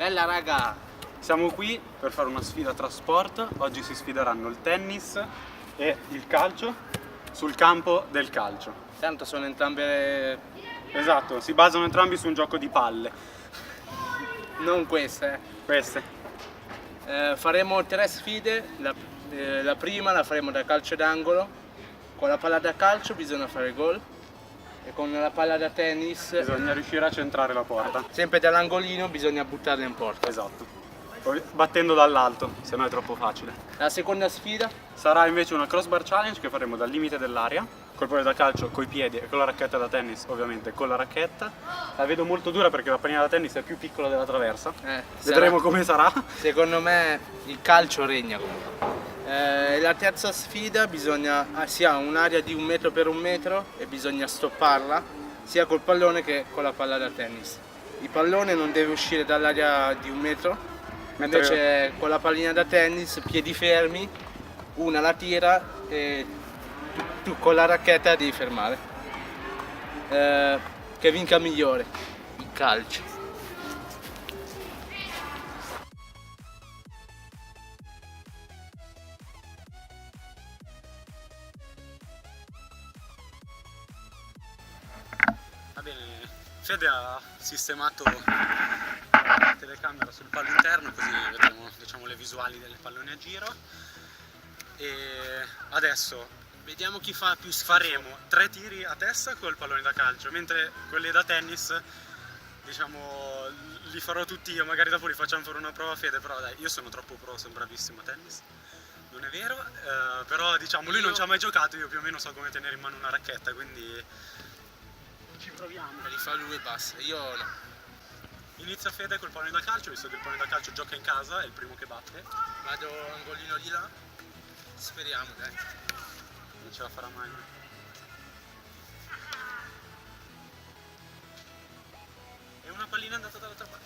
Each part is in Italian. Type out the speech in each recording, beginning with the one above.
Bella raga! Siamo qui per fare una sfida tra sport. Oggi si sfideranno il tennis e il calcio sul campo del calcio. Tanto sono entrambe... Esatto, si basano entrambi su un gioco di palle. non queste. Queste. Faremo 3 sfide. La prima la faremo da calcio d'angolo. Con la palla da calcio bisogna fare gol. E con la palla da tennis, Bisogna riuscire a centrare la porta. sempre dall'angolino, bisogna buttarla in porta. Esatto. Poi battendo dall'alto, se no è troppo facile. La seconda sfida? Sarà invece una crossbar challenge che faremo dal limite dell'area, col pallone da calcio, coi piedi e con la racchetta da tennis, ovviamente con la racchetta. La vedo molto dura perché la pallina da tennis è più piccola della traversa. Vedremo come sarà. Secondo me il calcio regna comunque. La terza sfida si ha un'area di 1 metro per 1 metro e bisogna stopparla sia col pallone che con la palla da tennis. Il pallone non deve uscire dall'area di 1 metro, invece con la pallina da tennis, piedi fermi, una la tira e tu con la racchetta devi fermare. Che vinca migliore, il calcio. Va bene, Fede ha sistemato la telecamera sul pallo interno così vedremo, diciamo, le visuali delle pallone a giro. E adesso Vediamo chi fa più schifo. faremo 3 tiri a testa col pallone da calcio, mentre quelli da tennis, diciamo, li farò tutti io, magari dopo li facciamo fare una prova a Fede, però dai, io sono troppo pro, sono bravissimo a tennis. Non è vero, però diciamo lui non ci ha mai giocato, io più o meno so come tenere in mano una racchetta, quindi ci proviamo. Li fa lui e basta, io no. Inizia Fede col pallone da calcio, visto che il pallone da calcio gioca in casa, è il primo che batte. Vado angolino di là. Speriamo, dai. Non ce la farà mai. E una pallina è andata dall'altra parte.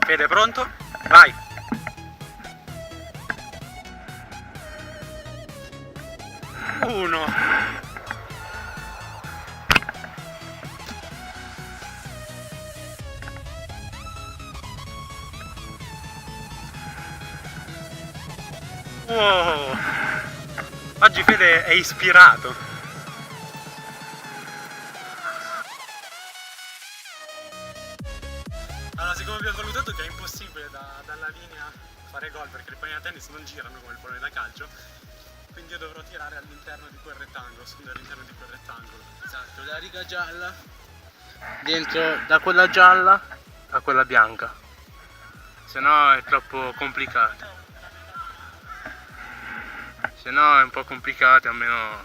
Fede, pronto? Vai! Uno. Wow. Oggi Fede è ispirato. Allora, siccome abbiamo valutato che è impossibile dalla linea fare gol perché le palline da tennis non girano come il pallone da calcio, quindi io dovrò tirare all'interno di quel rettangolo, all'interno di quel rettangolo. Esatto, la riga gialla dentro da quella gialla a quella bianca, se no è troppo complicato. Se no è un po' complicato, almeno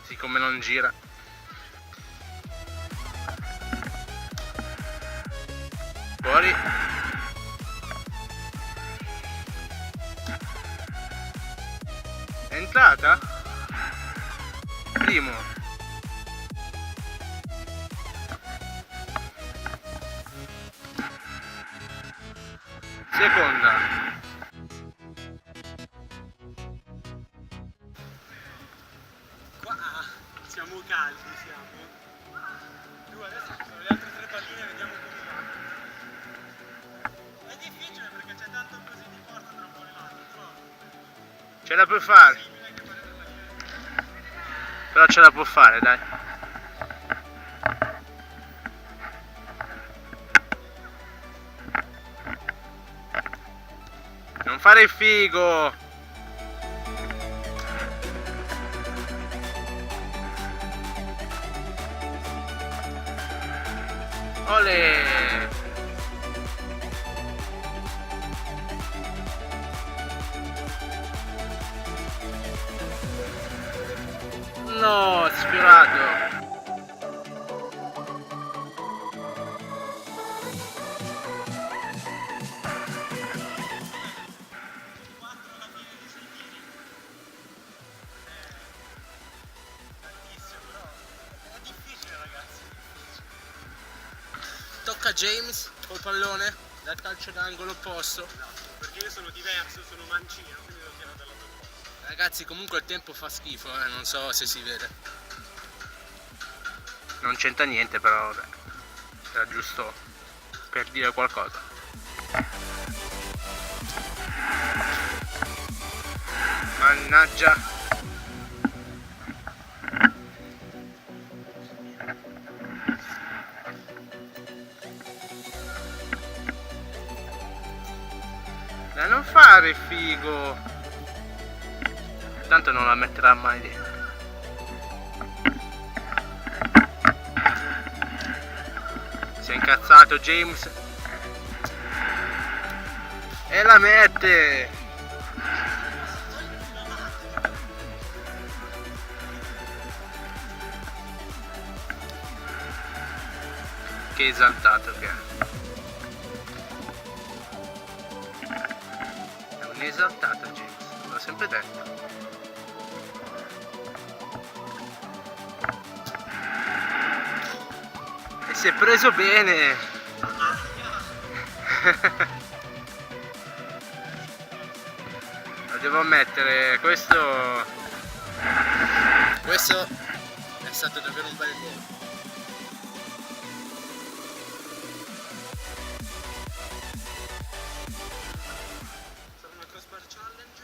siccome non gira. Fuori. È entrata? Primo. Seconda. Qua siamo caldi, siamo. Tu adesso ci sono le altre 3 palline, vediamo come va. È difficile perché c'è tanto così di porta tra un po' e l'altro, però Ce la puoi fare. Però ce la può fare, dai. Non fare il figo. Olè. No, sfiorato. Tocca a James col pallone dal calcio d'angolo opposto. perché io sono diverso, sono mancino, quindi devo tirare dal lato opposto. Ragazzi, comunque il tempo fa schifo, non so se si vede. Non c'entra niente, però vabbè, era giusto per dire qualcosa. Mannaggia. Da non fare figo. Tanto non la metterà mai dentro. Si è incazzato James e la mette. Che esaltato che è. È un esaltato James, l'ho sempre detto. E si è preso bene. Lo devo ammettere, questo è stato davvero un bel gol. Sarà una crossbar challenge,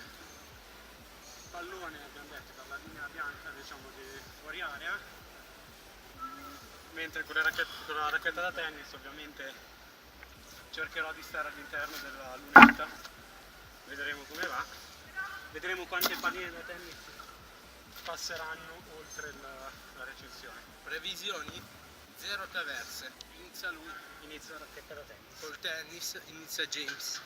pallone abbiamo detto dalla linea bianca, diciamo di fuori area, mentre con la racchetta da tennis ovviamente cercherò di stare all'interno della lunetta, vedremo come va, vedremo quante palline da tennis passeranno oltre la recinzione. Previsioni? 0 traverse. Inizia lui. Inizia la racchetta da tennis. Col tennis inizia James.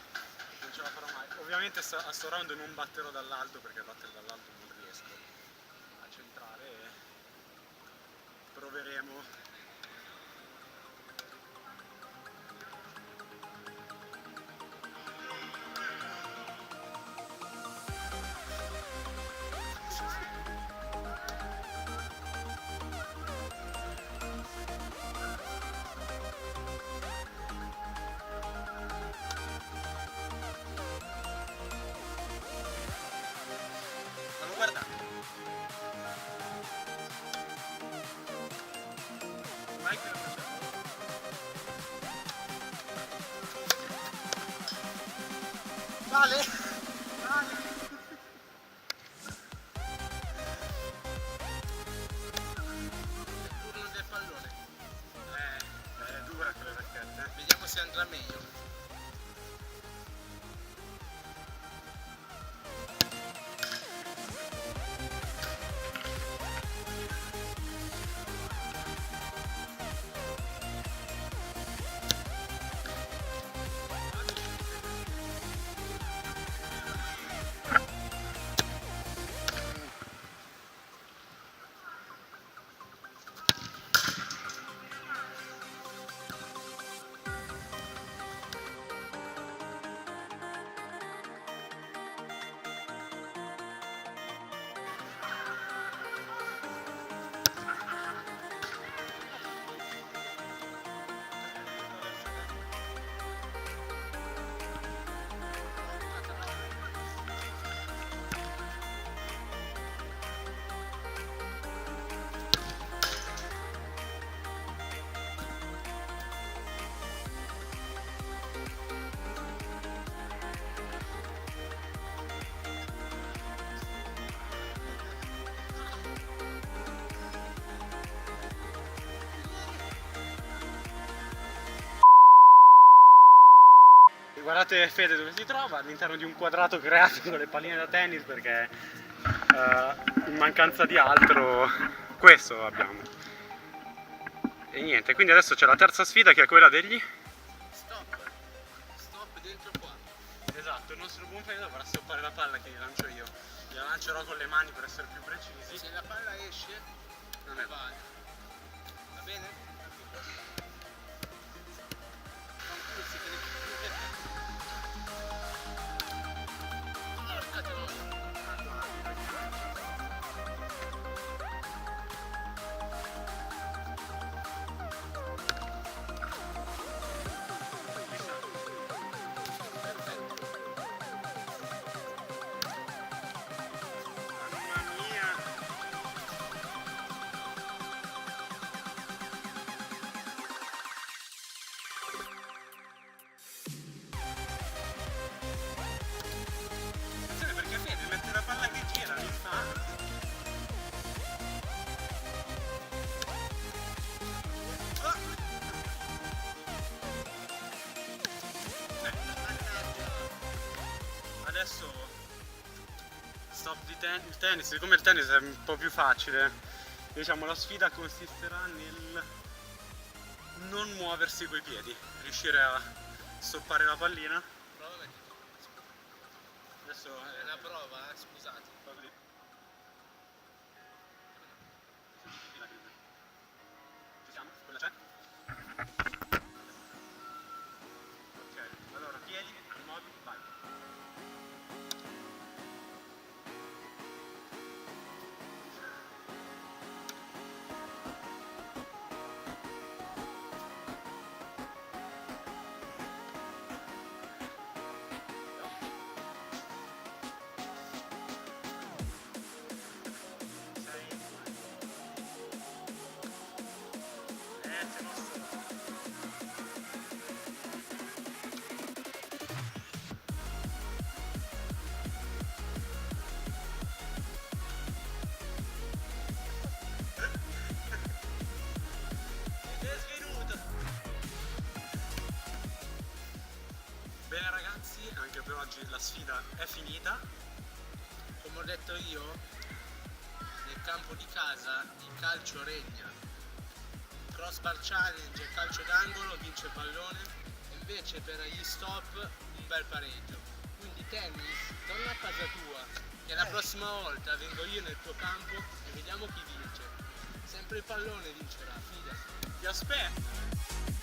Non ce la farò mai. Ovviamente a sto round non batterò dall'alto, perché a battere dall'alto non riesco a centrare e proveremo. Stanno guardando. Vai che lo facciamo. Vale! Vale! Turno del pallone. È dura quelle racchette. Vediamo se andrà meglio. Guardate Fede dove si trova, all'interno di un quadrato creato con le palline da tennis, perché in mancanza di altro questo abbiamo. E niente, quindi adesso c'è la terza sfida, che è quella degli... Stop. Stop dentro qua. Esatto, il nostro buon Fede dovrà stoppare la palla che gli lancio io. Gliela lancerò con le mani per essere più precisi. Se la palla esce, Non è vale. Va bene? Porca troia. Mamma mia! adesso stop di il tennis, siccome il tennis è un po' più facile, diciamo la sfida consisterà nel non muoversi coi piedi, riuscire a stoppare la pallina. Prova a mettere. Adesso È una prova, scusate. Ci siamo? Quella c'è? Ok, allora piedi, immobili, vai. Bene ragazzi, anche per oggi la sfida è finita. Come ho detto io, nel campo di casa il calcio regna. Crossbar challenge, calcio d'angolo, vince il pallone. Invece per gli stop un bel pareggio. Quindi tennis, torna a casa tua, che la prossima volta vengo io nel tuo campo e vediamo chi vince. Sempre il pallone vincerà, fidati. Ti aspetto!